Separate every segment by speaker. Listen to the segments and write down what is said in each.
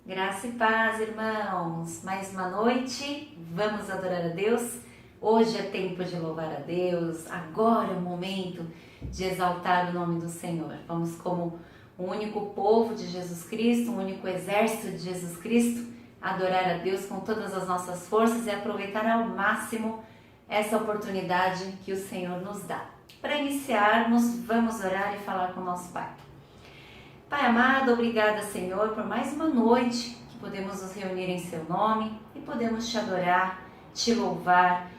Speaker 1: Graça e paz, irmãos. Mais uma noite, vamos adorar a Deus. Hoje é tempo de louvar a Deus, agora é o momento de exaltar o nome do Senhor. Vamos como um único povo de Jesus Cristo, um único exército de Jesus Cristo, adorar a Deus com todas as nossas forças e aproveitar ao máximo essa oportunidade que o Senhor nos dá. Para iniciarmos, vamos orar e falar com o nosso Pai. Pai amado, obrigada, Senhor, por mais uma noite que podemos nos reunir em Seu nome e podemos Te adorar, Te louvar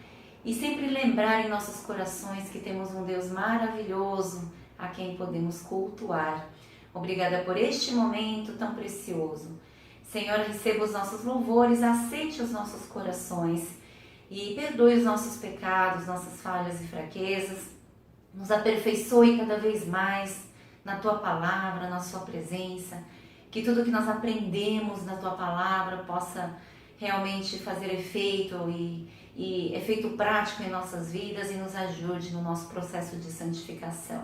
Speaker 1: e sempre lembrar em nossos corações que temos um Deus maravilhoso a quem podemos cultuar. Obrigada por este momento tão precioso. Senhor, receba os nossos louvores, aceite os nossos corações e perdoe os nossos pecados, nossas falhas e fraquezas. Nos aperfeiçoe cada vez mais na Tua palavra, na Sua presença, que tudo que nós aprendemos na Tua palavra possa realmente fazer efeito e efeito prático em nossas vidas e nos ajude no nosso processo de santificação.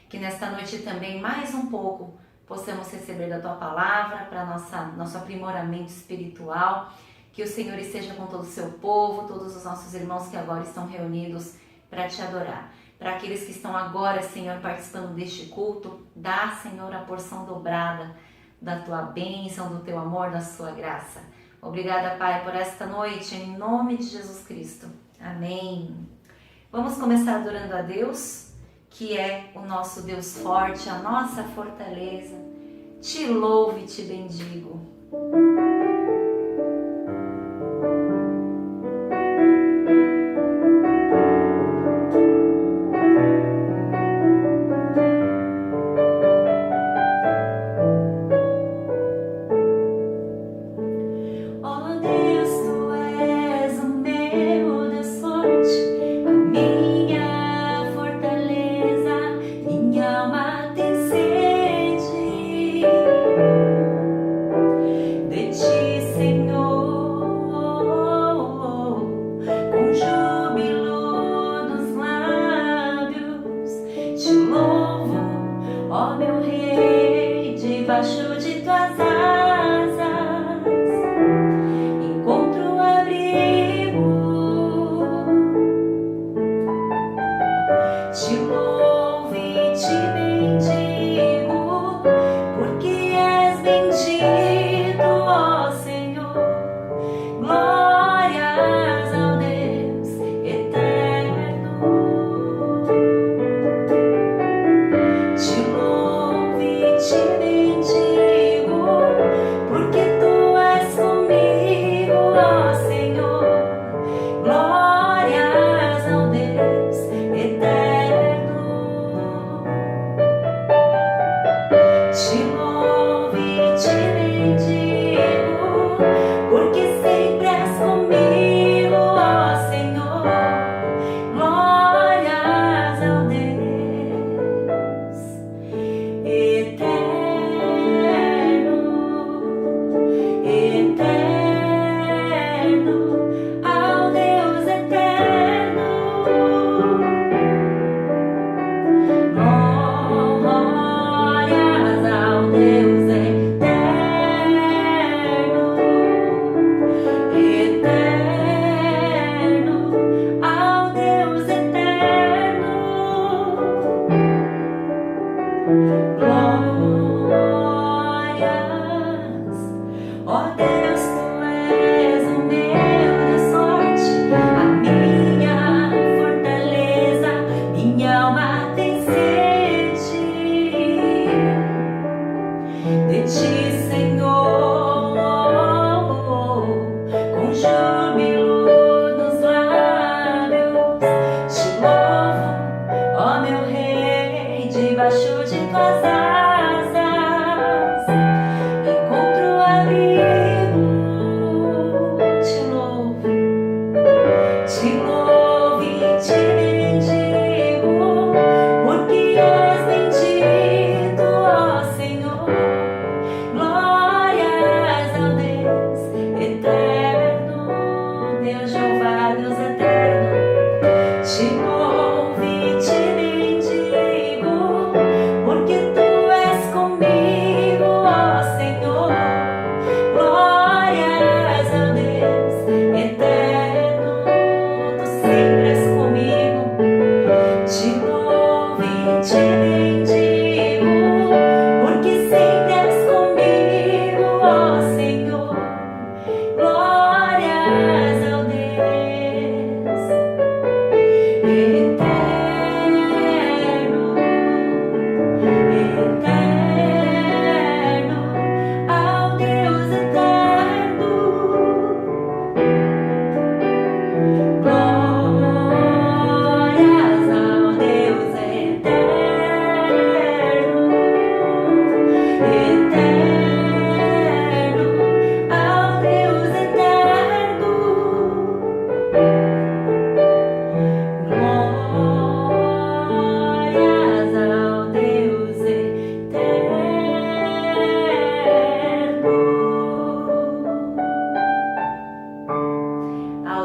Speaker 1: Que nesta noite também, mais um pouco, possamos receber da Tua palavra para nosso aprimoramento espiritual, que o Senhor esteja com todo o Seu povo, todos os nossos irmãos que agora estão reunidos para Te adorar. Para aqueles que estão agora, Senhor, participando deste culto, dá, Senhor, a porção dobrada da Tua bênção, do Teu amor, da Sua graça. Obrigada, Pai, por esta noite, em nome de Jesus Cristo. Amém. Vamos começar adorando a Deus, que é o nosso Deus forte, a nossa fortaleza. Te louvo e Te bendigo.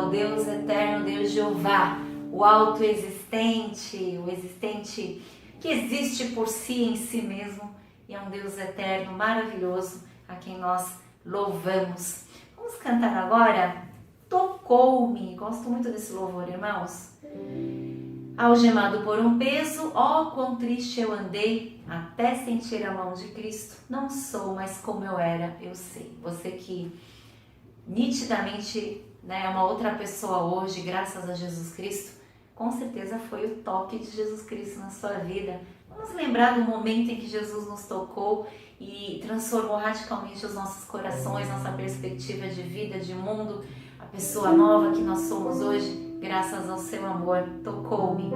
Speaker 1: o Deus eterno, Deus Jeová, o autoexistente, o existente que existe por si em si mesmo, e é um Deus eterno, maravilhoso, a quem nós louvamos. Vamos cantar agora Tocou-me. Gosto muito desse louvor, irmãos. Algemado por um peso, ó quão triste eu andei, até sentir a mão de Cristo. Não sou mais como eu era, eu sei. Você que nitidamente, né, é uma outra pessoa hoje, graças a Jesus Cristo, com certeza foi o toque de Jesus Cristo na sua vida. Vamos lembrar do momento em que Jesus nos tocou e transformou radicalmente os nossos corações, nossa perspectiva de vida, de mundo, a pessoa nova que nós somos hoje, graças ao seu amor. Tocou-me.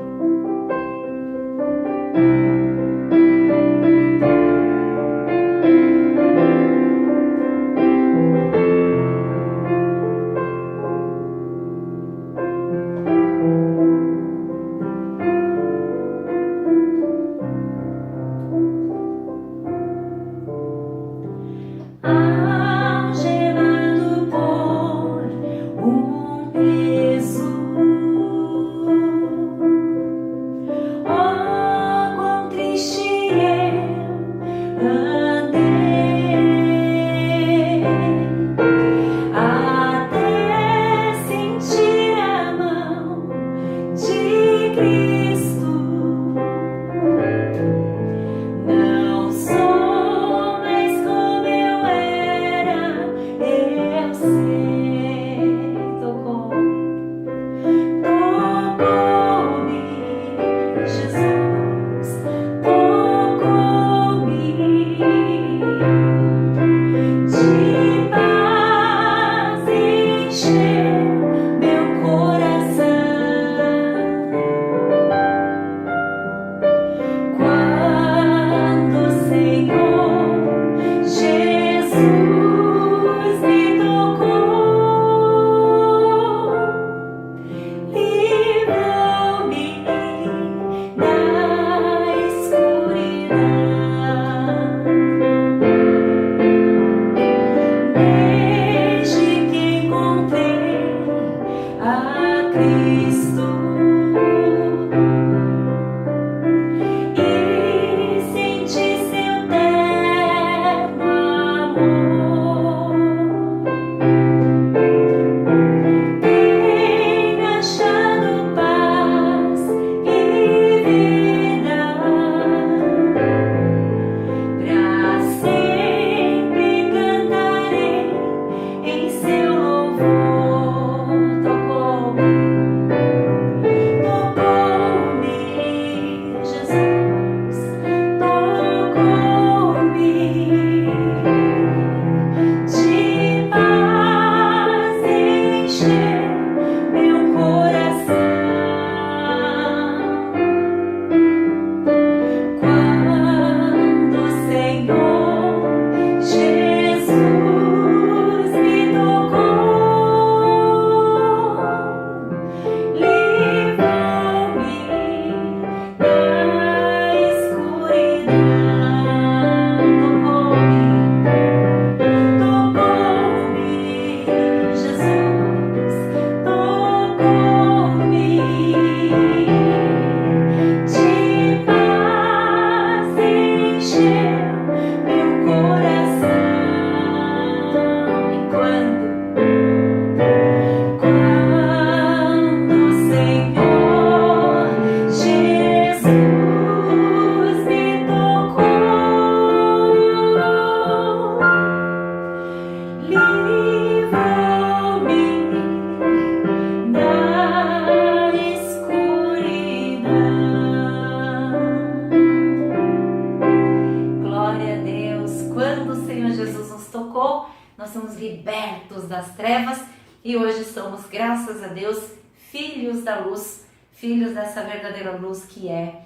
Speaker 1: libertos das trevas e hoje somos, graças a Deus, filhos da luz, filhos dessa verdadeira luz que é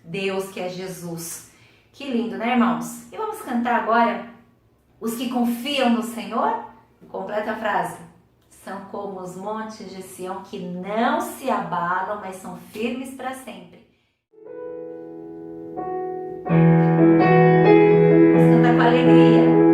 Speaker 1: Deus, que é Jesus. Que lindo, né, irmãos? E vamos cantar agora os que confiam no Senhor? Completa a frase. São como os montes de Sião que não se abalam, mas são firmes para sempre. Vamos cantar com alegria.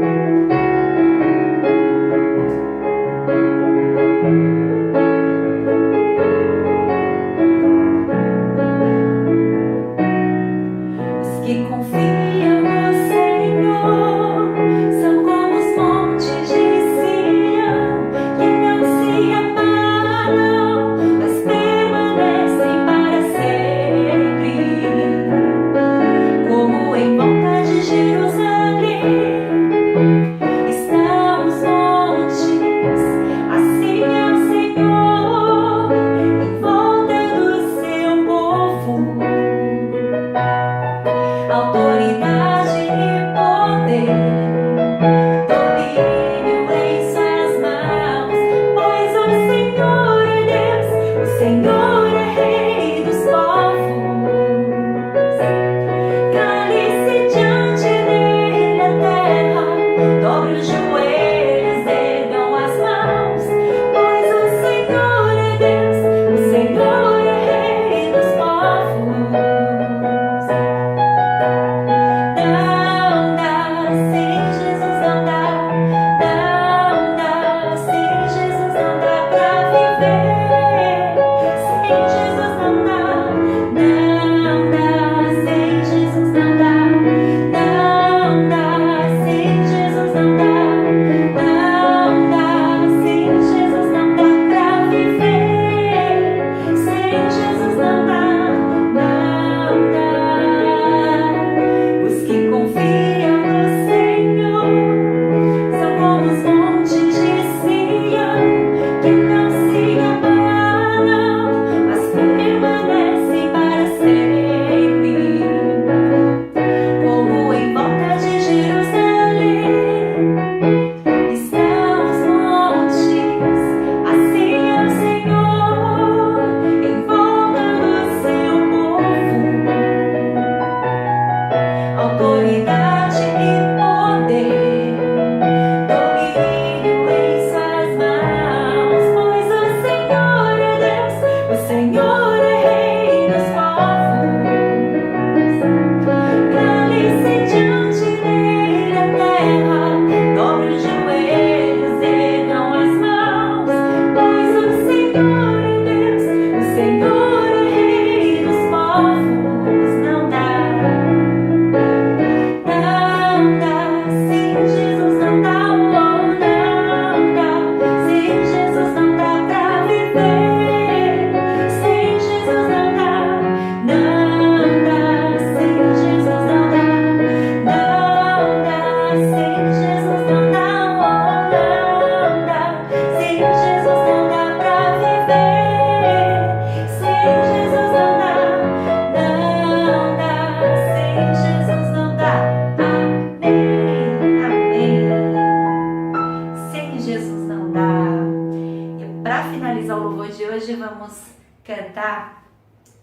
Speaker 1: louvor de hoje vamos cantar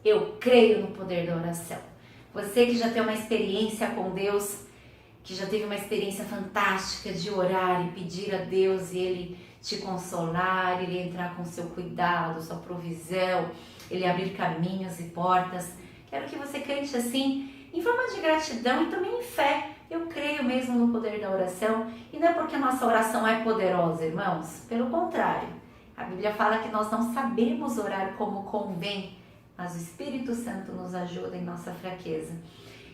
Speaker 1: Eu Creio no Poder da Oração. Você que já tem uma experiência com Deus, que já teve uma experiência fantástica de orar e pedir a Deus e Ele te consolar, Ele entrar com seu cuidado, sua provisão, Ele abrir caminhos e portas. Quero que você cante assim, em forma de gratidão e também em fé. Eu creio mesmo no poder da oração, e não é porque a nossa oração é poderosa, irmãos. Pelo contrário, a Bíblia fala que nós não sabemos orar como convém, mas o Espírito Santo nos ajuda em nossa fraqueza.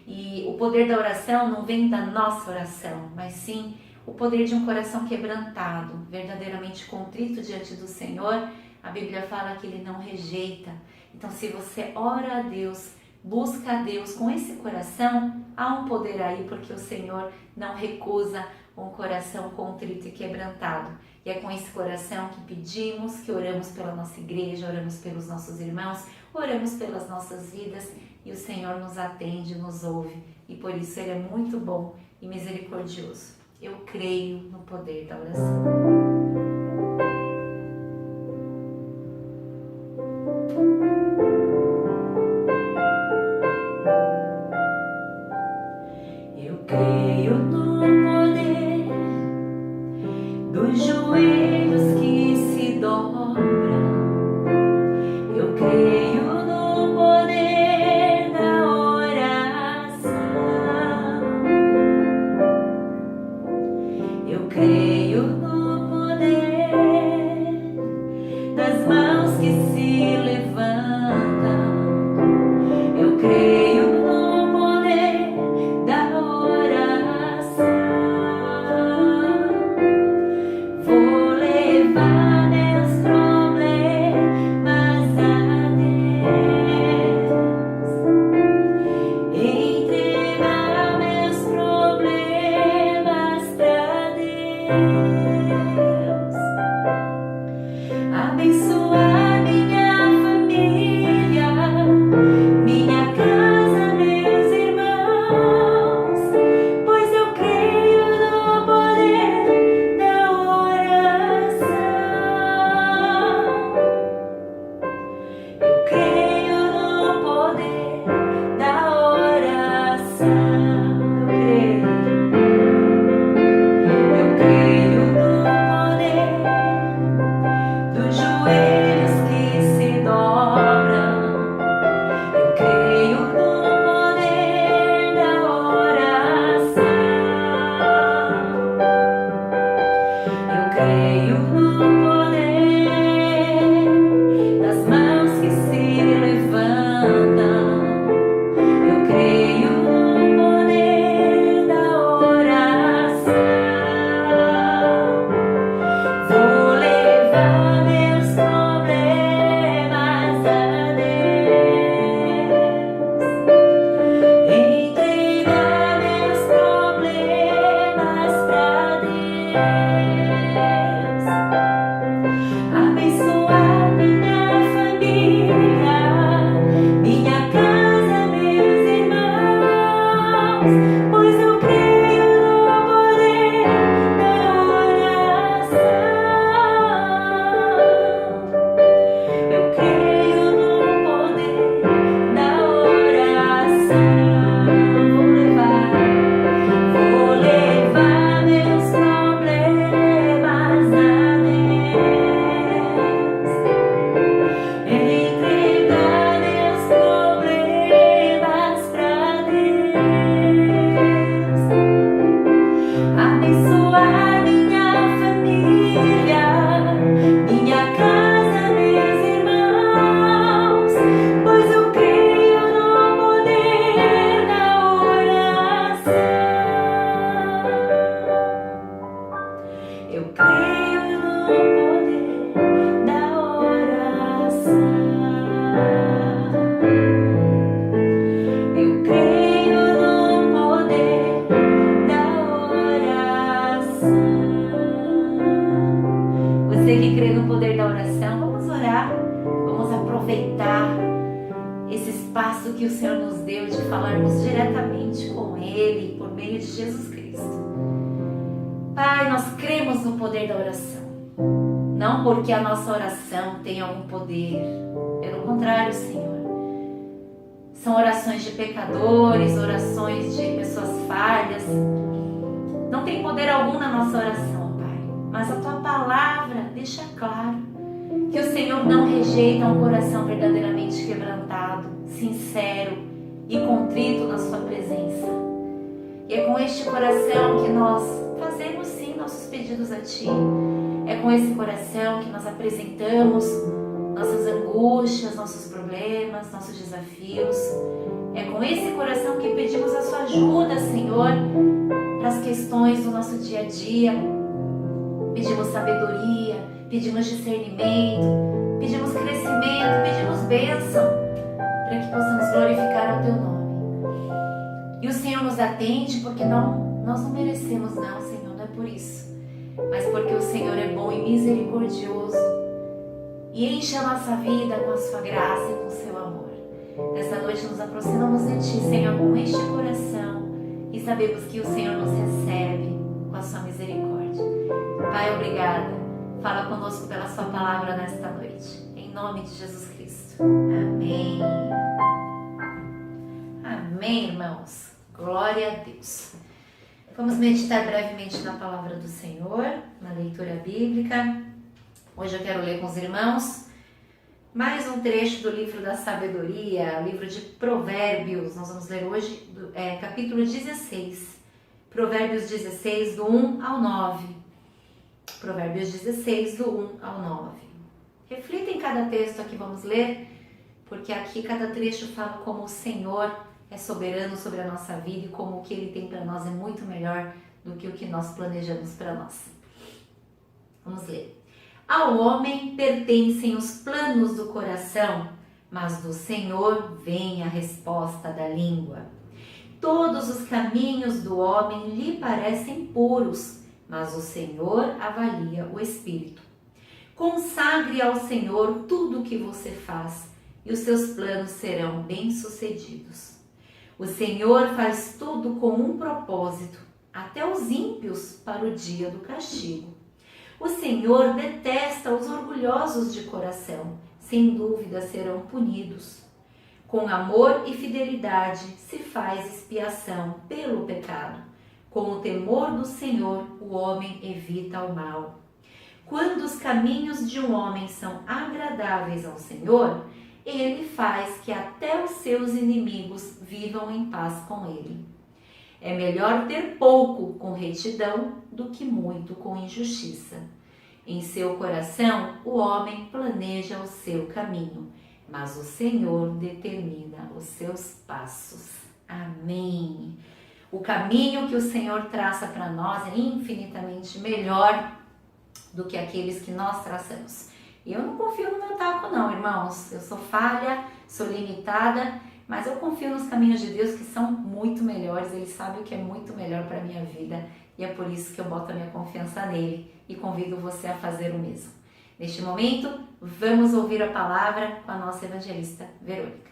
Speaker 1: E o poder da oração não vem da nossa oração, mas sim o poder de um coração quebrantado, verdadeiramente contrito diante do Senhor. A Bíblia fala que Ele não rejeita. Então, se você ora a Deus, busca a Deus com esse coração, há um poder aí, porque o Senhor não recusa um coração contrito e quebrantado. E é com esse coração que pedimos, que oramos pela nossa igreja, oramos pelos nossos irmãos, oramos pelas nossas vidas, e o Senhor nos atende, nos ouve, e por isso Ele é muito bom e misericordioso. Eu creio no poder da oração. Creio no poder dos joelhos que se dobram. Eu creio no poder da oração. Eu creio no poder das mãos que se levantam. Eu creio no poder da vou levar meus problemas a Deus, entregar meus problemas pra Deus, abençoar minha família, minha casa, meus irmãos, pois eu creio no poder da oração. Eu creio no poder da oração. Eu creio no poder dos joelhos que se dobram. Eu creio no poder da oração. Eu creio no poder das mãos que se levantam. Eu creio no poder da oração. Vou levar meus problemas a Deus, entregar meus problemas pra Deus, abençoar minha família, minha casa, meus irmãos, pois eu creio no poder da oração. Eu creio no poder da oração. Vou levar meus problemas a Deus, entregar meus problemas pra Deus, abençoar minha família, minha casa, meus irmãos, pois eu creio no poder da oração. Eu creio no poder da oração. Eu creio no poder da oração. Você que crê no poder da oração, vamos orar, vamos aproveitar esse espaço que o Senhor nos deu de falarmos diretamente com Ele por meio de Jesus Cristo. Pai, nós cremos no poder da oração. Não porque a nossa oração tem algum poder. Pelo contrário, Senhor. São orações de pecadores, orações de pessoas falhas. Não tem poder algum na nossa oração, Pai. Mas a Tua palavra deixa claro que o Senhor não rejeita um coração verdadeiramente quebrantado, sincero e contrito na Sua presença. E é com este coração que nós fazemos sim nossos pedidos a Ti. É com esse coração que nós apresentamos nossas angústias, nossos problemas, nossos desafios. É com esse coração que pedimos a Sua ajuda, Senhor, para as questões do nosso dia a dia. Pedimos sabedoria, pedimos discernimento, pedimos crescimento, pedimos bênção, para que possamos glorificar o Teu nome. E o Senhor nos atende porque nós não merecemos não, Senhor, não é por isso. Mas porque o Senhor é bom e misericordioso e enche a nossa vida com a Sua graça e com o Seu amor. Nessa noite nos aproximamos de Ti, Senhor, com este coração e sabemos que o Senhor nos recebe com a Sua misericórdia. Pai, obrigada. Fala conosco pela Sua palavra nesta noite. Em nome de Jesus Cristo. Amém. Amém, irmãos. Glória a Deus. Vamos meditar brevemente na palavra do Senhor, na leitura bíblica. Hoje eu quero ler com os irmãos mais um trecho do livro da sabedoria, livro de Provérbios. Nós vamos ler hoje capítulo 16. Provérbios 16, do 1 ao 9. Provérbios 16, do 1 ao 9. Reflita em cada texto aqui, vamos ler, porque aqui cada trecho fala como o Senhor é soberano sobre a nossa vida e como o que Ele tem para nós é muito melhor do que o que nós planejamos para nós. Vamos ler. Ao homem pertencem os planos do coração, mas do Senhor vem a resposta da língua. Todos os caminhos do homem lhe parecem puros, mas o Senhor avalia o espírito. Consagre ao Senhor tudo o que você faz, e os seus planos serão bem-sucedidos. O Senhor faz tudo com um propósito, até os ímpios para o dia do castigo. O Senhor detesta os orgulhosos de coração, sem dúvida serão punidos. Com amor e fidelidade se faz expiação pelo pecado. Com o temor do Senhor, o homem evita o mal. Quando os caminhos de um homem são agradáveis ao Senhor, Ele faz que até os seus inimigos vivam em paz com Ele. É melhor ter pouco com retidão do que muito com injustiça. Em seu coração, o homem planeja o seu caminho, mas o Senhor determina os seus passos. Amém. O caminho que o Senhor traça para nós é infinitamente melhor do que aqueles que nós traçamos. E eu não confio no meu taco não, irmãos. Eu sou falha, sou limitada, mas eu confio nos caminhos de Deus que são muito melhores. Ele sabe o que é muito melhor para a minha vida e é por isso que eu boto a minha confiança nele e convido você a fazer o mesmo. Neste momento, vamos ouvir a palavra com a nossa evangelista Verônica.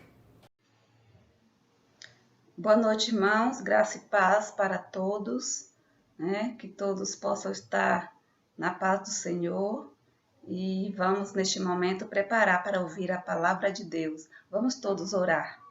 Speaker 2: Boa noite, irmãos. Graça e paz para todos, né? Que todos possam estar na paz do Senhor. E vamos, neste momento, preparar para ouvir a palavra de Deus. Vamos todos orar.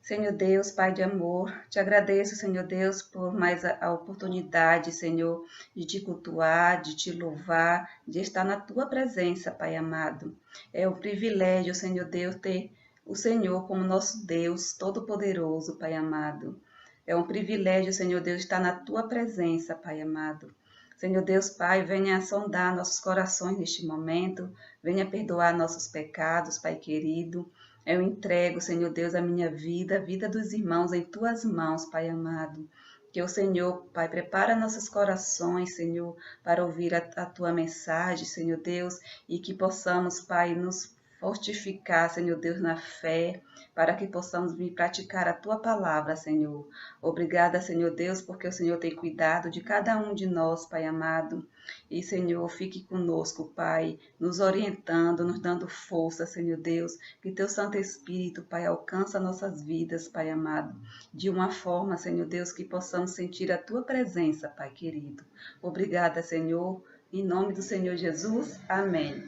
Speaker 2: Senhor Deus, Pai de amor, te agradeço, Senhor Deus, por mais a oportunidade, Senhor, de te cultuar, de te louvar, de estar na tua presença, Pai amado. É um privilégio, Senhor Deus, ter o Senhor como nosso Deus todo-poderoso, Pai amado. É um privilégio, Senhor Deus, estar na tua presença, Pai amado. Senhor Deus, Pai, venha sondar nossos corações neste momento, venha perdoar nossos pecados, Pai querido. Eu entrego, Senhor Deus, a minha vida, a vida dos irmãos em tuas mãos, Pai amado. Que o Senhor, Pai, prepara nossos corações, Senhor, para ouvir a tua mensagem, Senhor Deus, e que possamos, Pai, nos fortificar, Senhor Deus, na fé, para que possamos vir praticar a tua palavra, Senhor. Obrigada, Senhor Deus, porque o Senhor tem cuidado de cada um de nós, Pai amado. E, Senhor, fique conosco, Pai, nos orientando, nos dando força, Senhor Deus. Que teu Santo Espírito, Pai, alcança nossas vidas, Pai amado, de uma forma, Senhor Deus, que possamos sentir a tua presença, Pai querido. Obrigada, Senhor. Em nome do Senhor Jesus, amém.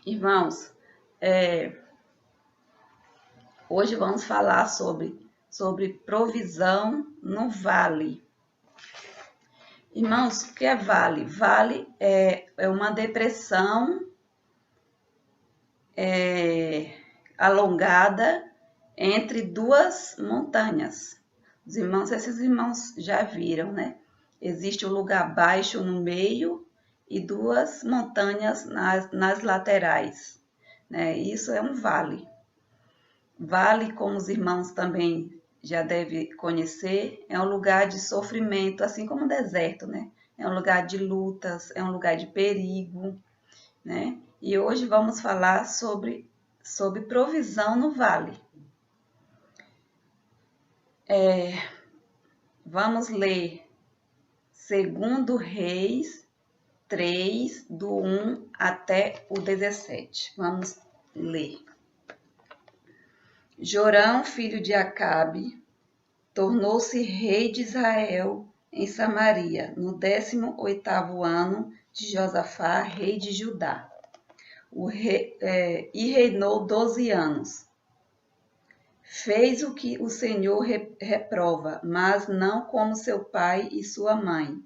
Speaker 2: Irmãos, hoje vamos falar sobre provisão no vale. Irmãos, o que é vale? Vale é uma depressão alongada entre duas montanhas. Esses irmãos já viram, né? Existe um lugar baixo no meio e duas montanhas nas laterais, né? Isso é um vale. Vale, como os irmãos também já devem conhecer, é um lugar de sofrimento, assim como o deserto, né? É um lugar de lutas, é um lugar de perigo, né? E hoje vamos falar sobre provisão no vale. Vamos ler 2 Reis 3, do 1 até o 17. Vamos ler. Jorão, filho de Acabe, tornou-se rei de Israel em Samaria, no 18º ano de Josafá, rei de Judá. E reinou 12 anos. Fez o que o Senhor reprova, mas não como seu pai e sua mãe,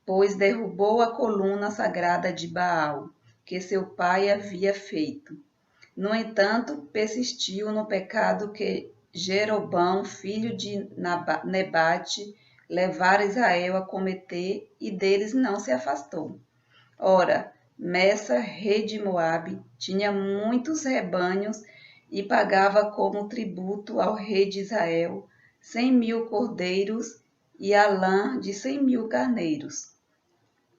Speaker 2: pois derrubou a coluna sagrada de Baal, que seu pai havia feito. No entanto, persistiu no pecado que Jeroboão, filho de Nebate, levara Israel a cometer, e deles não se afastou. Ora, Messa, rei de Moabe, tinha muitos rebanhos e pagava como tributo ao rei de Israel 100.000 cordeiros e a lã de 100.000 carneiros.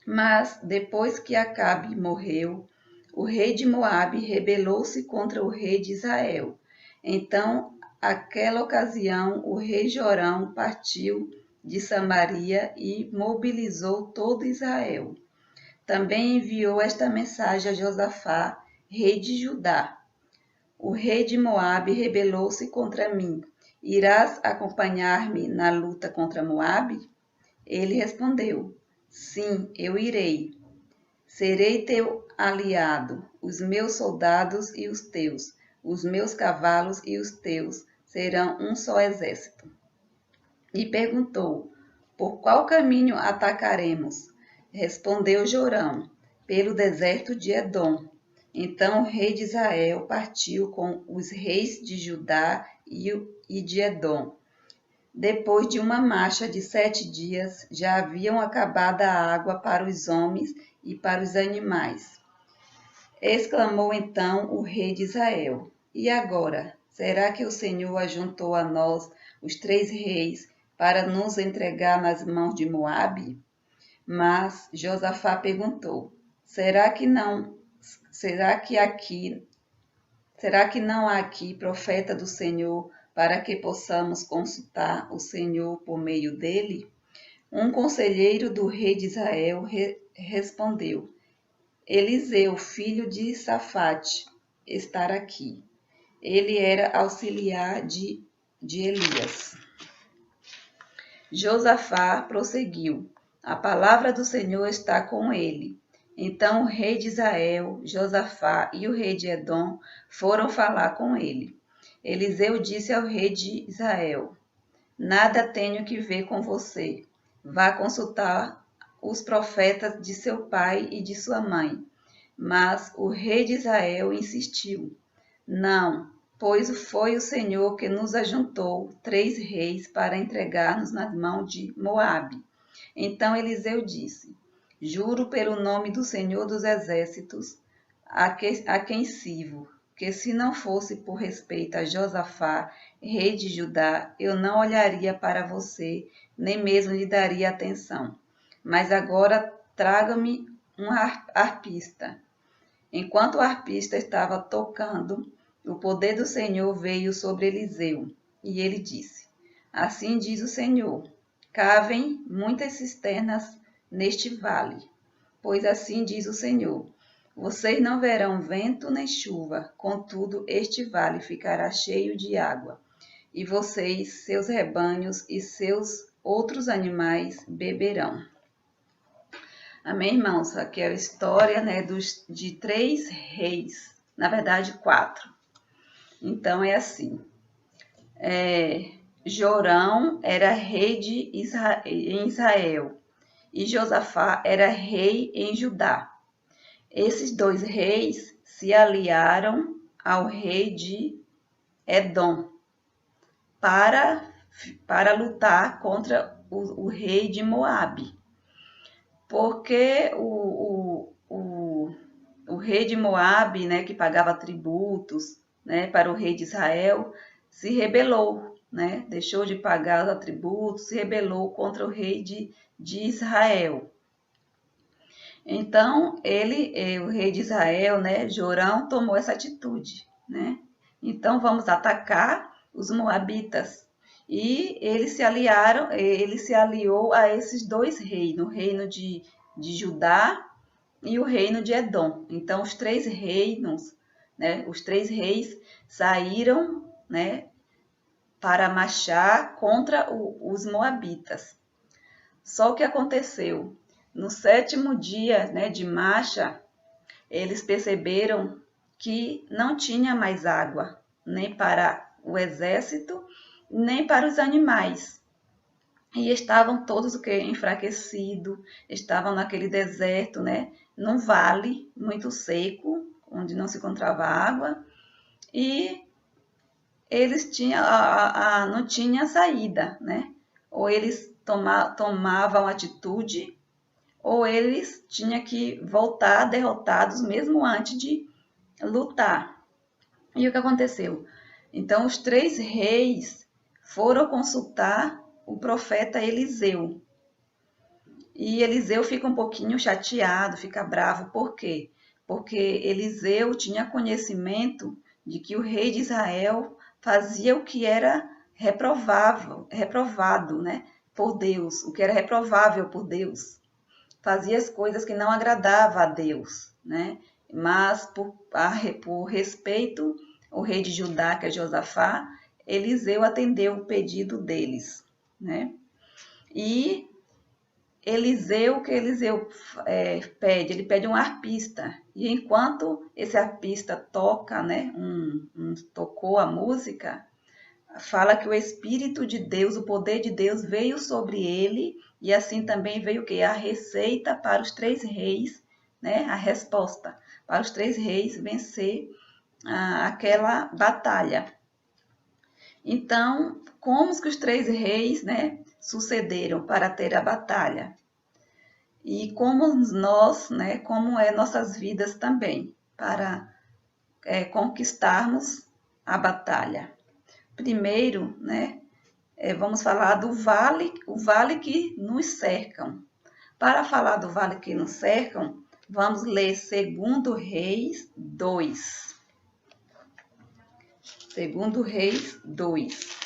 Speaker 2: Mas, depois que Acabe morreu, o rei de Moabe rebelou-se contra o rei de Israel. Então, aquela ocasião, o rei Jorão partiu de Samaria e mobilizou todo Israel. Também enviou esta mensagem a Josafá, rei de Judá: o rei de Moabe rebelou-se contra mim. Irás acompanhar-me na luta contra Moabe? Ele respondeu: sim, eu irei. Serei teu aliado, os meus soldados e os teus, os meus cavalos e os teus serão um só exército. E perguntou: por qual caminho atacaremos? Respondeu Jorão: pelo deserto de Edom. Então o rei de Israel partiu com os reis de Judá e de Edom. Depois de uma marcha de 7 dias, já haviam acabado a água para os homens e para os animais. Exclamou então o rei de Israel: e agora, será que o Senhor ajuntou a nós os 3 reis para nos entregar nas mãos de Moabe? Mas Josafá perguntou: será que não há aqui profeta do Senhor para que possamos consultar o Senhor por meio dele? Um conselheiro do rei de Israel respondeu: Eliseu, filho de Safate, está aqui. Ele era auxiliar de Elias. Josafá prosseguiu: a palavra do Senhor está com ele. Então o rei de Israel, Josafá e o rei de Edom foram falar com ele. Eliseu disse ao rei de Israel: nada tenho que ver com você. Vá consultar os profetas de seu pai e de sua mãe. Mas o rei de Israel insistiu: não, pois foi o Senhor que nos ajuntou 3 reis para entregar-nos nas mãos de Moabe. Então Eliseu disse: juro pelo nome do Senhor dos Exércitos, a quem sirvo, que se não fosse por respeito a Josafá, rei de Judá, eu não olharia para você, nem mesmo lhe daria atenção. Mas agora traga-me um arpista. Enquanto o arpista estava tocando, o poder do Senhor veio sobre Eliseu, e ele disse: assim diz o Senhor: cavem muitas cisternas neste vale, pois assim diz o Senhor: vocês não verão vento nem chuva, contudo este vale ficará cheio de água, e vocês, seus rebanhos e seus outros animais beberão. Amém, irmãos? Aqui é a história, né, de 3 reis, na verdade 4. Então é assim, Jorão era rei em Israel e Josafá era rei em Judá. Esses 2 reis se aliaram ao rei de Edom para lutar contra o rei de Moabe, porque o rei de Moabe, né, que pagava tributos, né, para o rei de Israel, se rebelou, né, deixou de pagar os tributos, se rebelou contra o rei de Israel. Então, o rei de Israel, né, Jorão, tomou essa atitude, né? Então, vamos atacar os moabitas. E ele se aliou a esses 2 reis, o reino de Judá e o reino de Edom. Então, os 3 reinos, né, os 3 reis saíram, né, para marchar contra os moabitas. Só o que aconteceu? No 7º dia, né, de marcha, eles perceberam que não tinha mais água, nem para o exército, nem para os animais. E estavam todos enfraquecidos, estavam naquele deserto, né, num vale muito seco, onde não se encontrava água, e eles não tinham saída, né? Ou eles tomavam atitude, ou eles tinham que voltar derrotados mesmo antes de lutar. E o que aconteceu? Então, os 3 reis foram consultar o profeta Eliseu. E Eliseu fica um pouquinho chateado, fica bravo. Por quê? Porque Eliseu tinha conhecimento de que o rei de Israel fazia o que era reprovado, né, por Deus, o que era reprovável por Deus. Fazia as coisas que não agradavam a Deus, né? Mas por respeito ao rei de Judá, que é Josafá, Eliseu atendeu o pedido deles, né? E o que Eliseu pede? Ele pede um arpista. E enquanto esse arpista toca, né, tocou a música, fala que o Espírito de Deus, o poder de Deus veio sobre ele, e assim também veio o quê? A receita para os 3 reis, né? A resposta para os 3 reis vencer aquela batalha. Então, como que os 3 reis, né, sucederam para ter a batalha? E como nós, né, como é nossas vidas também, para conquistarmos a batalha. Primeiro, né, vamos falar do vale, o vale que nos cercam. Para falar do vale que nos cercam, vamos ler 2 Reis 2. 2 Reis 2.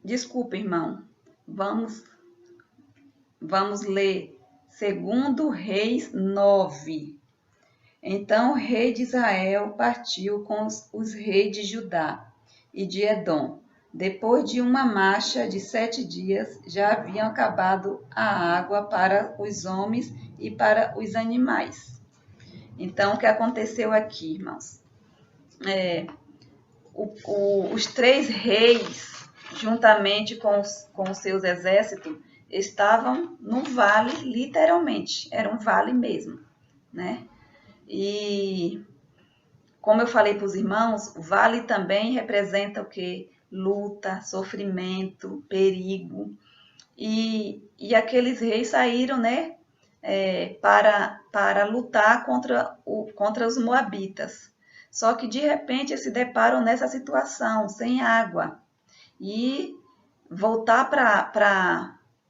Speaker 2: Desculpa, irmão. Vamos ler 2 Reis 9. Então o rei de Israel partiu com os reis de Judá e de Edom. Depois de uma marcha de 7 dias, já haviam acabado a água para os homens e para os animais. Então, o que aconteceu aqui, irmãos? Os 3 reis, juntamente com os seus exércitos, estavam no vale, literalmente, era um vale mesmo, né? E, como eu falei para os irmãos, o vale também representa o quê? Luta, sofrimento, perigo. E aqueles reis saíram, né, para lutar contra os moabitas. Só que, de repente, eles se deparam nessa situação, sem água. E voltar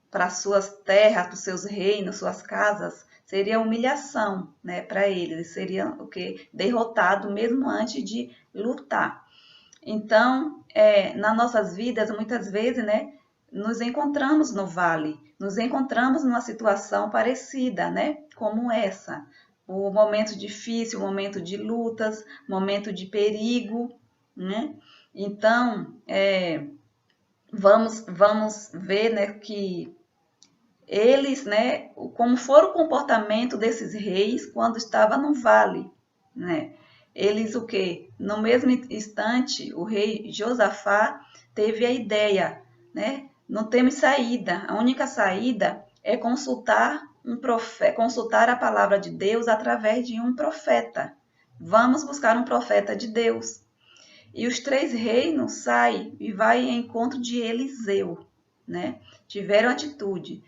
Speaker 2: para suas terras, para os seus reinos, suas casas, seria humilhação, né, para eles. Eles seriam o quê? Derrotados mesmo antes de lutar. Então, nas nossas vidas, muitas vezes, né, nos encontramos no vale, nos encontramos numa situação parecida, né, como essa. O momento difícil, o momento de lutas, momento de perigo. né? Então, vamos ver, né, que eles, né, como foi o comportamento desses reis quando estava no vale, né? Eles o quê? No mesmo instante, o rei Josafá teve a ideia, né? Não temos saída. A única saída é consultar um profeta, consultar a palavra de Deus através de um profeta. Vamos buscar um profeta de Deus. E os 3 reinos saem e vai em encontro de Eliseu, né? Tiveram atitude.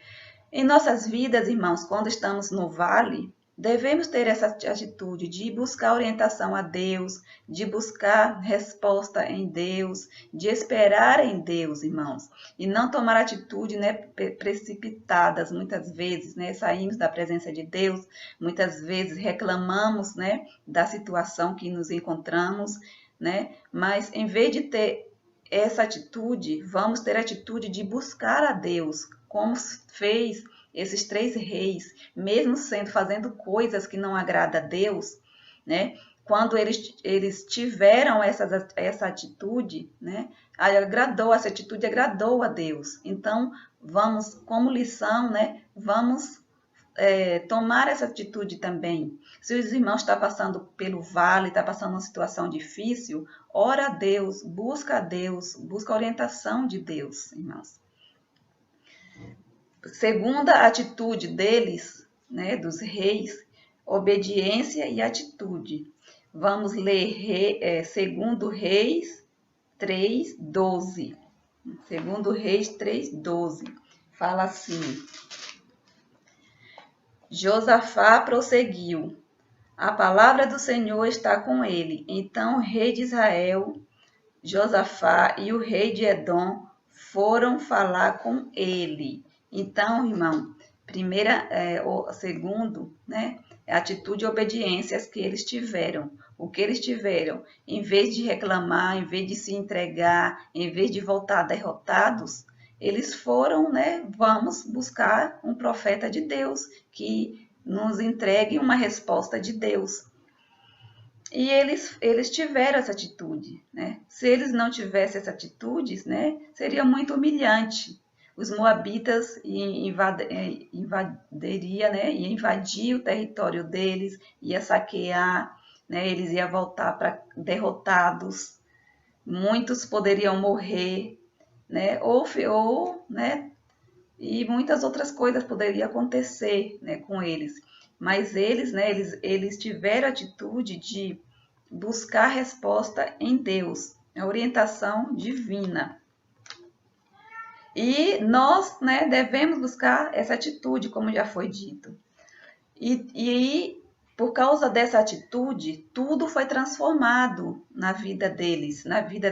Speaker 2: Em nossas vidas, irmãos, quando estamos no vale, devemos ter essa atitude de buscar orientação a Deus, de buscar resposta em Deus, de esperar em Deus, irmãos, e não tomar atitude, né, precipitadas. Muitas vezes, né, saímos da presença de Deus, muitas vezes reclamamos, né, da situação que nos encontramos, né, mas em vez de ter essa atitude, vamos ter a atitude de buscar a Deus, como fez esses 3 reis, mesmo fazendo coisas que não agradam a Deus, né? Quando eles tiveram essa atitude, né? Essa atitude agradou a Deus. Então, vamos, como lição, né? Vamos tomar essa atitude também. Se os irmãos estão passando pelo vale, estão passando uma situação difícil, ora a Deus, busca a orientação de Deus, irmãos. Segunda atitude deles, né, dos reis, obediência e atitude. Vamos ler Segundo Reis 3:12. Segundo Reis 3:12. Fala assim: Josafá prosseguiu: a palavra do Senhor está com ele. Então o rei de Israel, Josafá, e o rei de Edom foram falar com ele. Então, irmão, segundo, né, a atitude e obediências que eles tiveram. O que eles tiveram, em vez de reclamar, em vez de se entregar, em vez de voltar derrotados, eles foram, né, vamos buscar um profeta de Deus que nos entregue uma resposta de Deus. E eles tiveram essa atitude, né? Se eles não tivessem essa atitude, né, seria muito humilhante. Os moabitas invadiria, né, ia invadir o território deles, ia saquear, né, eles iam voltar para derrotados. Muitos poderiam morrer, né, né, e muitas outras coisas poderiam acontecer, né, com eles. Mas eles, né, eles tiveram a atitude de buscar resposta em Deus, a orientação divina. E nós, né, devemos buscar essa atitude, como já foi dito. E por causa dessa atitude, tudo foi transformado na vida deles, na vida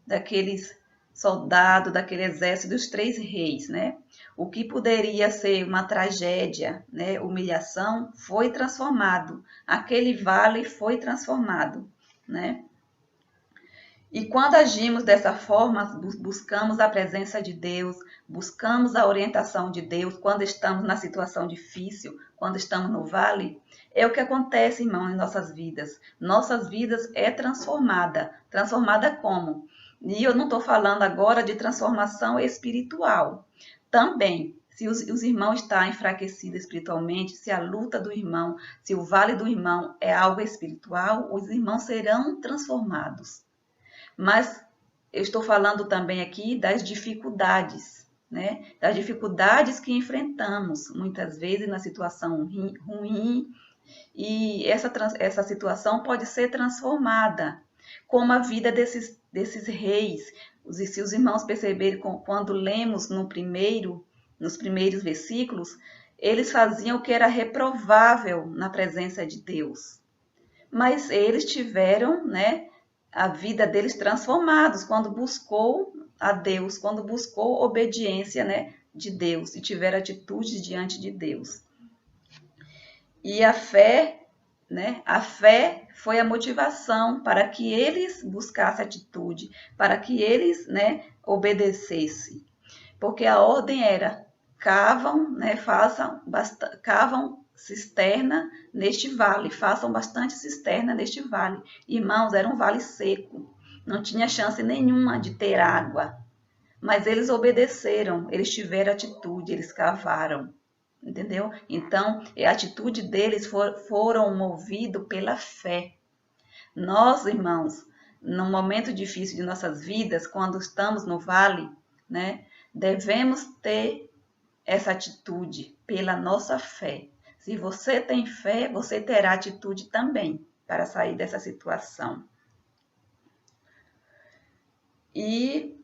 Speaker 2: daqueles soldados, daquele exército dos 3 reis, né? O que poderia ser uma tragédia, né, humilhação, foi transformado. Aquele vale foi transformado, né? E quando agimos dessa forma, buscamos a presença de Deus, buscamos a orientação de Deus quando estamos na situação difícil, quando estamos no vale, é o que acontece, irmão, em nossas vidas. Nossas vidas é transformada. Transformada como? E eu não estou falando agora de transformação espiritual. Também, se os irmãos estão enfraquecidos espiritualmente, se a luta do irmão, se o vale do irmão é algo espiritual, os irmãos serão transformados. Mas eu estou falando também aqui das dificuldades, né? Das dificuldades que enfrentamos muitas vezes na situação ruim, e essa situação pode ser transformada, como a vida desses reis. Se os irmãos perceberem, quando lemos nos primeiros versículos, eles faziam o que era reprovável na presença de Deus. Mas eles tiveram, né, a vida deles transformados quando buscou a Deus, quando buscou obediência, né, de Deus e tiveram atitudes diante de Deus. E a fé, né, a fé foi a motivação para que eles buscassem atitude, para que eles, né, obedecessem. Porque a ordem era: cavam, né, cavam cisterna neste vale, façam bastante cisterna neste vale. Irmãos, era um vale seco. não tinha chance nenhuma de ter água. Mas eles obedeceram, eles tiveram atitude, eles cavaram, entendeu? Então, a atitude deles foram movidos pela fé. Nós, irmãos, num momento difícil de nossas vidas, quando estamos no vale, né, devemos ter essa atitude pela nossa fé. Se você tem fé, você terá atitude também para sair dessa situação. E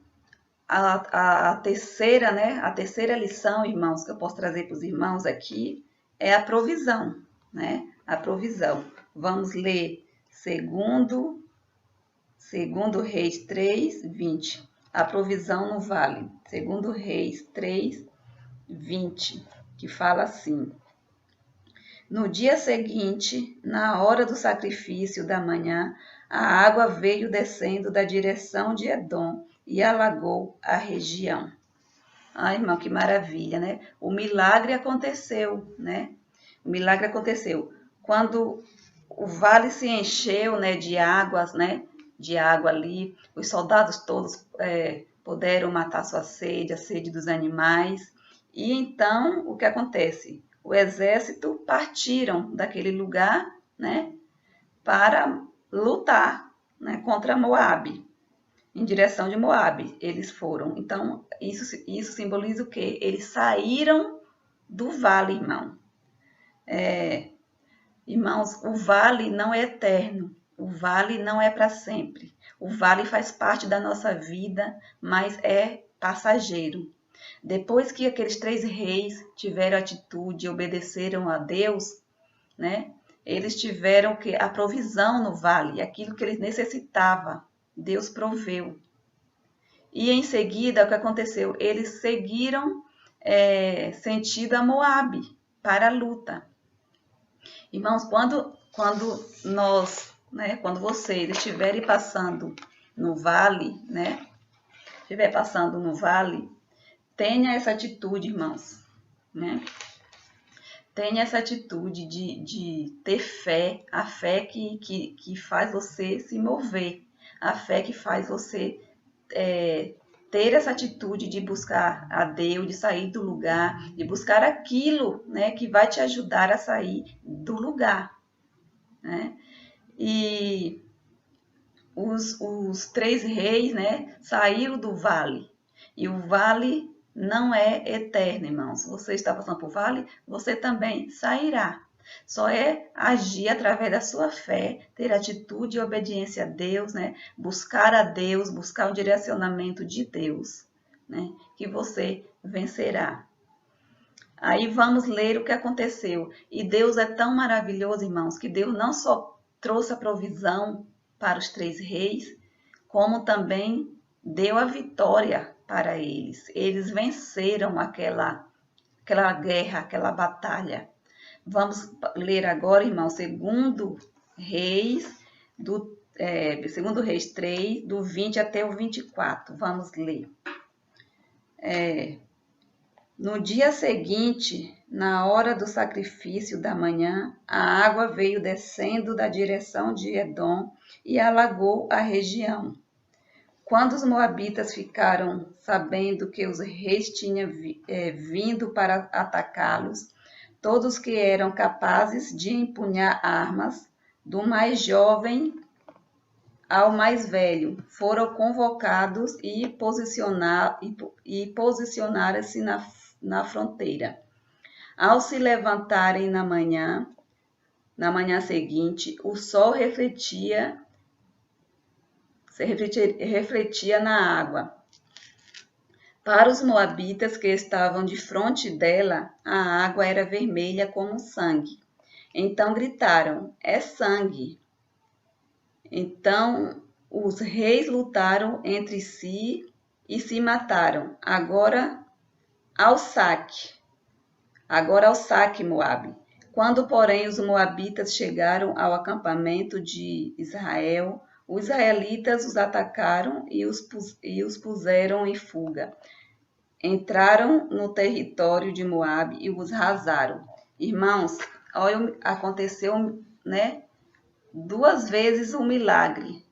Speaker 2: a terceira, né, a terceira lição, irmãos, que eu posso trazer para os irmãos aqui é a provisão, né? A provisão. Vamos ler segundo Reis 3, 20. A provisão no vale. Segundo Reis 3, 20, que fala assim: no dia seguinte, na hora do sacrifício da manhã, a água veio descendo da direção de Edom e alagou a região. Ai, irmão, que maravilha, né? O milagre aconteceu, né? O milagre aconteceu. Quando o vale se encheu, né, de águas, né? De água ali, os soldados todos puderam matar sua sede, a sede dos animais. E então, o que acontece? O exército partiram daquele lugar, né, para lutar, né, contra Moabe, em direção de Moabe. Eles foram. Então, isso simboliza o quê? Eles saíram do vale, irmão. Irmãos, o vale não é eterno. O vale não é para sempre. O vale faz parte da nossa vida, mas é passageiro. Depois que aqueles 3 reis tiveram atitude e obedeceram a Deus, né? Eles tiveram a provisão no vale, aquilo que eles necessitavam, Deus proveu. E em seguida, o que aconteceu? Eles seguiram sentido a Moabe para a luta. Irmãos, quando nós, né, quando vocês estiverem passando no vale, né, tenha essa atitude, irmãos, né? Tenha essa atitude de ter fé, a fé que faz você se mover, a fé que faz você ter essa atitude de buscar a Deus, de sair do lugar, de buscar aquilo, né, que vai te ajudar a sair do lugar, né? E os 3 reis, né, saíram do vale, e o vale não é eterno, irmãos. Você está passando por vale, você também sairá. Só é agir através da sua fé, ter atitude e obediência a Deus, né? Buscar a Deus, buscar o direcionamento de Deus, né? Que você vencerá. Aí vamos ler o que aconteceu. E Deus é tão maravilhoso, irmãos, que Deus não só trouxe a provisão para os 3 reis, como também deu a vitória para eles. Eles venceram aquela guerra, aquela batalha. Vamos ler agora, irmão, segundo Reis 3, do 20 até o 24. Vamos ler. No dia seguinte, na hora do sacrifício da manhã, a água veio descendo da direção de Edom e alagou a região. Quando os moabitas ficaram sabendo que os reis tinham vindo para atacá-los, todos que eram capazes de empunhar armas, do mais jovem ao mais velho, foram convocados e posicionaram-se na fronteira. Ao se levantarem na manhã seguinte, o sol refletia na água. Para os moabitas que estavam de frente dela, a água era vermelha como sangue. Então gritaram: é sangue. Então os reis lutaram entre si e se mataram. Agora ao saque, Moabe. Quando, porém, os moabitas chegaram ao acampamento de Israel, os israelitas os atacaram e os puseram em fuga. Entraram no território de Moabe e os arrasaram. Irmãos, olha, aconteceu, né, 2 vezes um milagre.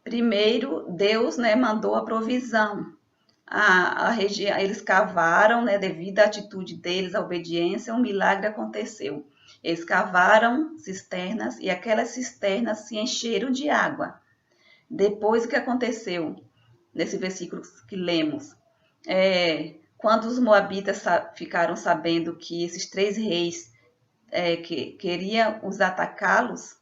Speaker 2: primeiro Deus, né, mandou a provisão. A região, eles cavaram, né, devido à atitude deles, à obediência, um milagre aconteceu. Eles cavaram cisternas e aquelas cisternas se encheram de água. Depois, o que aconteceu? Nesse versículo que lemos, quando os moabitas ficaram sabendo que esses 3 reis que queriam os atacá-los,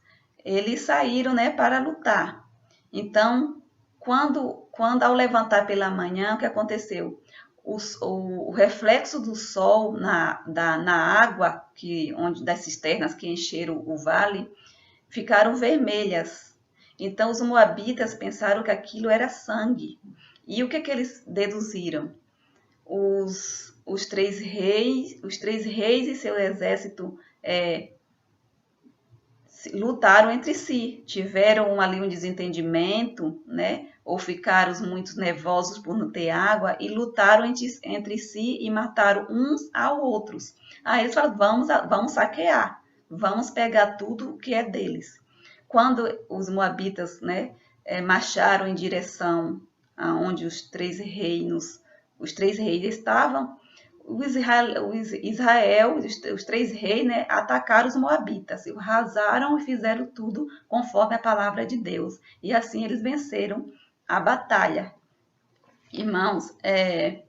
Speaker 2: eles saíram, né, para lutar. Então, quando ao levantar pela manhã, o que aconteceu? O reflexo do sol na água das cisternas que encheram o vale ficaram vermelhas. Então, os moabitas pensaram que aquilo era sangue. E o que eles deduziram? Os três reis e seu exército lutaram entre si, tiveram ali um desentendimento, né? Ou ficaram muitos nervosos por não ter água e lutaram entre si e mataram uns aos outros. Aí eles falaram, vamos saquear, vamos pegar tudo que é deles. Quando os moabitas, né, marcharam em direção aonde os 3 reis estavam, os 3 reis, né, atacaram os moabitas, arrasaram e fizeram tudo conforme a palavra de Deus. E assim eles venceram a batalha. Irmãos, é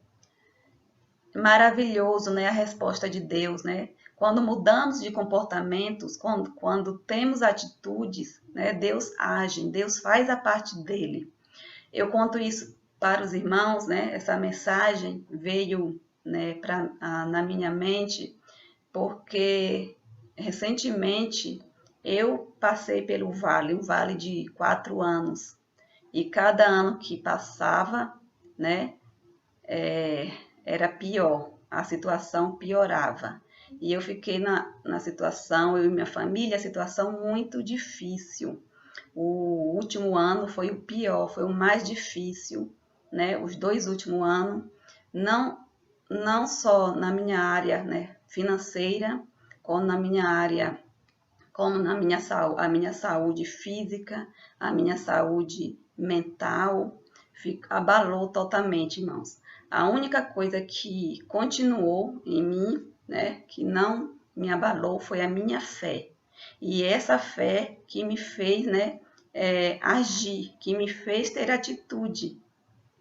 Speaker 2: maravilhoso, né, a resposta de Deus, né? Quando mudamos de comportamentos, quando temos atitudes, né, Deus age, Deus faz a parte dele. Eu conto isso para os irmãos, né? Essa mensagem veio, né, na minha mente, porque recentemente eu passei pelo vale, um vale de 4 anos, e cada ano que passava, né, era pior, a situação piorava. E eu fiquei na situação, eu e minha família, a situação muito difícil. O último ano foi o pior, foi o mais difícil, né? Os 2 últimos anos, não só na minha área, né, financeira, como na minha área, a minha saúde física, a minha saúde mental, abalou totalmente, irmãos. A única coisa que continuou em mim, né, que não me abalou, foi a minha fé. E essa fé que me fez, né, agir, que me fez ter atitude,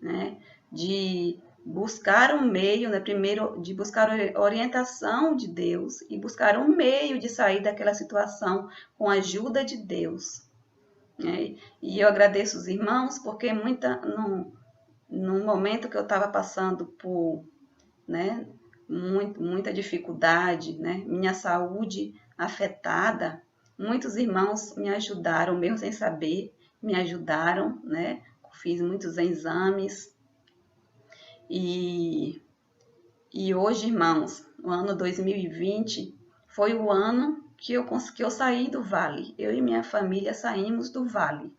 Speaker 2: né, de buscar um meio, né, primeiro de buscar a orientação de Deus e buscar um meio de sair daquela situação com a ajuda de Deus. Né? E eu agradeço os irmãos porque no momento que eu estava passando por, né, muita dificuldade, né, minha saúde afetada, muitos irmãos me ajudaram, mesmo sem saber, me ajudaram, né? Fiz muitos exames. E hoje, irmãos, o ano 2020 foi o ano que eu saí do vale. Eu e minha família saímos do vale,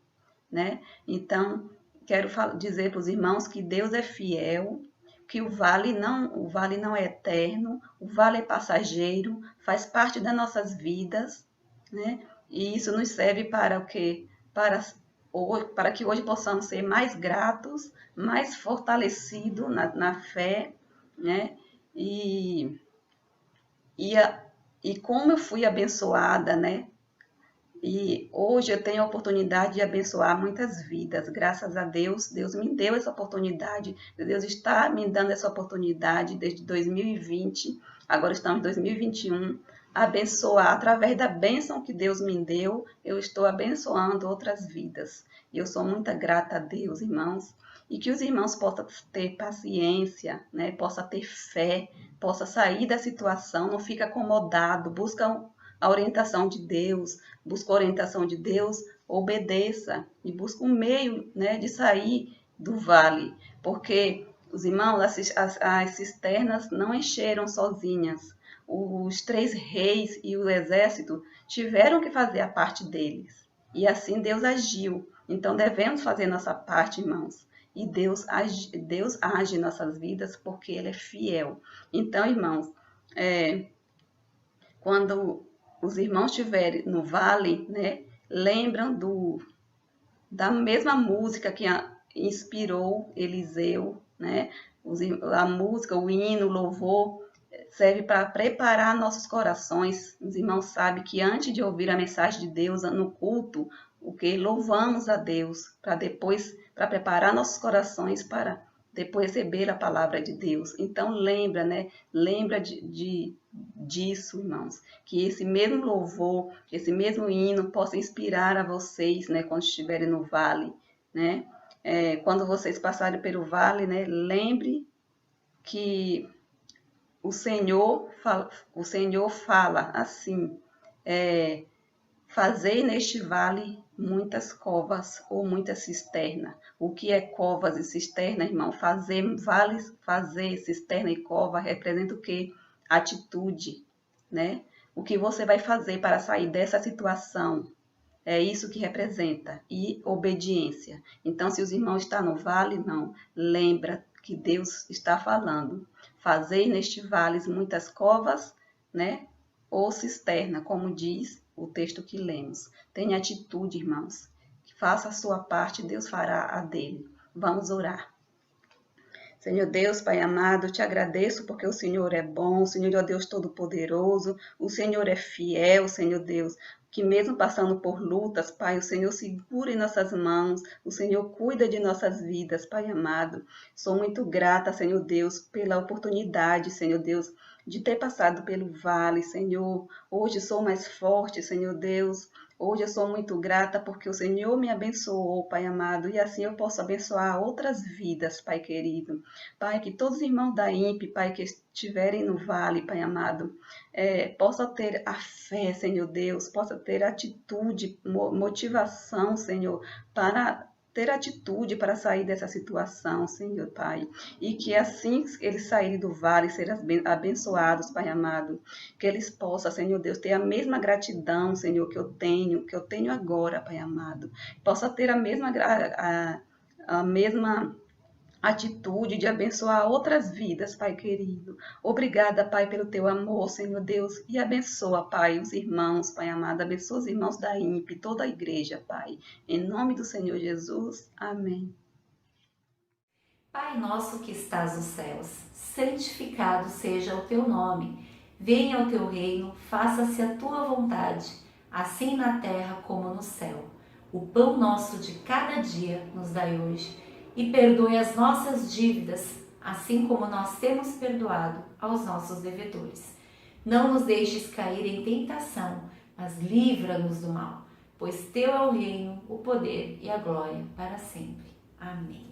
Speaker 2: né? Então, quero dizer para os irmãos que Deus é fiel, que o vale não é eterno, o vale é passageiro, faz parte das nossas vidas, né? E isso nos serve para o quê? Para que hoje possamos ser mais gratos, mais fortalecidos na fé, né? E como eu fui abençoada, né? E hoje eu tenho a oportunidade de abençoar muitas vidas. Graças a Deus, Deus me deu essa oportunidade. Deus está me dando essa oportunidade desde 2020. Agora estamos em 2021. Abençoar através da bênção que Deus me deu. Eu estou abençoando outras vidas. E eu sou muito grata a Deus, irmãos. E que os irmãos possam ter paciência, né? Possam ter fé, possam sair da situação, não fica acomodado, buscam a orientação de Deus, busca a orientação de Deus, obedeça e busca um meio, né, de sair do vale, porque os irmãos, as cisternas não encheram sozinhas. Os 3 reis e o exército tiveram que fazer a parte deles. E assim Deus agiu. Então devemos fazer nossa parte, irmãos. E Deus age em nossas vidas porque Ele é fiel. Então, irmãos, quando os irmãos estiverem no vale, né, lembram da mesma música que inspirou Eliseu, né? A música, o hino, o louvor, serve para preparar nossos corações. Os irmãos sabem que antes de ouvir a mensagem de Deus no culto, o que louvamos a Deus, para preparar nossos corações para depois receber a palavra de Deus. Então lembra, né? Lembra disso, irmãos, que esse mesmo louvor, esse mesmo hino possa inspirar a vocês, né? Quando estiverem no vale, né? Quando vocês passarem pelo vale, né? Lembre que o Senhor fala assim, fazei neste vale muitas covas ou muitas cisternas. O que é covas e cisterna, irmão? Fazer vales, fazer cisterna e cova representa o quê? Atitude, né? O que você vai fazer para sair dessa situação? É isso que representa. E obediência. Então, se os irmãos estão no vale, não. Lembra que Deus está falando. Fazei neste vale muitas covas, né? Ou cisterna, como diz o texto que lemos. Tenha atitude, irmãos. Faça a sua parte, Deus fará a dele. Vamos orar. Senhor Deus, Pai amado, te agradeço porque o Senhor é bom, o Senhor é o Deus Todo-Poderoso, o Senhor é fiel, Senhor Deus, que mesmo passando por lutas, Pai, o Senhor segura em nossas mãos, o Senhor cuida de nossas vidas, Pai amado. Sou muito grata, Senhor Deus, pela oportunidade, Senhor Deus, de ter passado pelo vale, Senhor. Hoje sou mais forte, Senhor Deus. Hoje eu sou muito grata porque o Senhor me abençoou, Pai amado, e assim eu posso abençoar outras vidas, Pai querido. Pai, que todos os irmãos da IMP, Pai, que estiverem no vale, Pai amado, possam ter a fé, Senhor Deus, possam ter atitude, motivação, Senhor, para ter atitude para sair dessa situação, Senhor Pai. E que assim eles saírem do vale, serem abençoados, Pai amado. Que eles possam, Senhor Deus, ter a mesma gratidão, Senhor, que eu tenho agora, Pai amado. Possa ter a mesma atitude de abençoar outras vidas, Pai querido. Obrigada, Pai, pelo teu amor, Senhor Deus, e abençoa, Pai, os irmãos, Pai amado, abençoa os irmãos da IMP, toda a igreja, Pai. Em nome do Senhor Jesus, amém.
Speaker 1: Pai nosso que estás nos céus, santificado seja o teu nome. Venha o teu reino, faça-se a tua vontade, assim na terra como no céu. O pão nosso de cada dia nos dai hoje, e perdoe as nossas dívidas, assim como nós temos perdoado aos nossos devedores. Não nos deixes cair em tentação, mas livra-nos do mal, pois teu é o reino, o poder e a glória para sempre. Amém.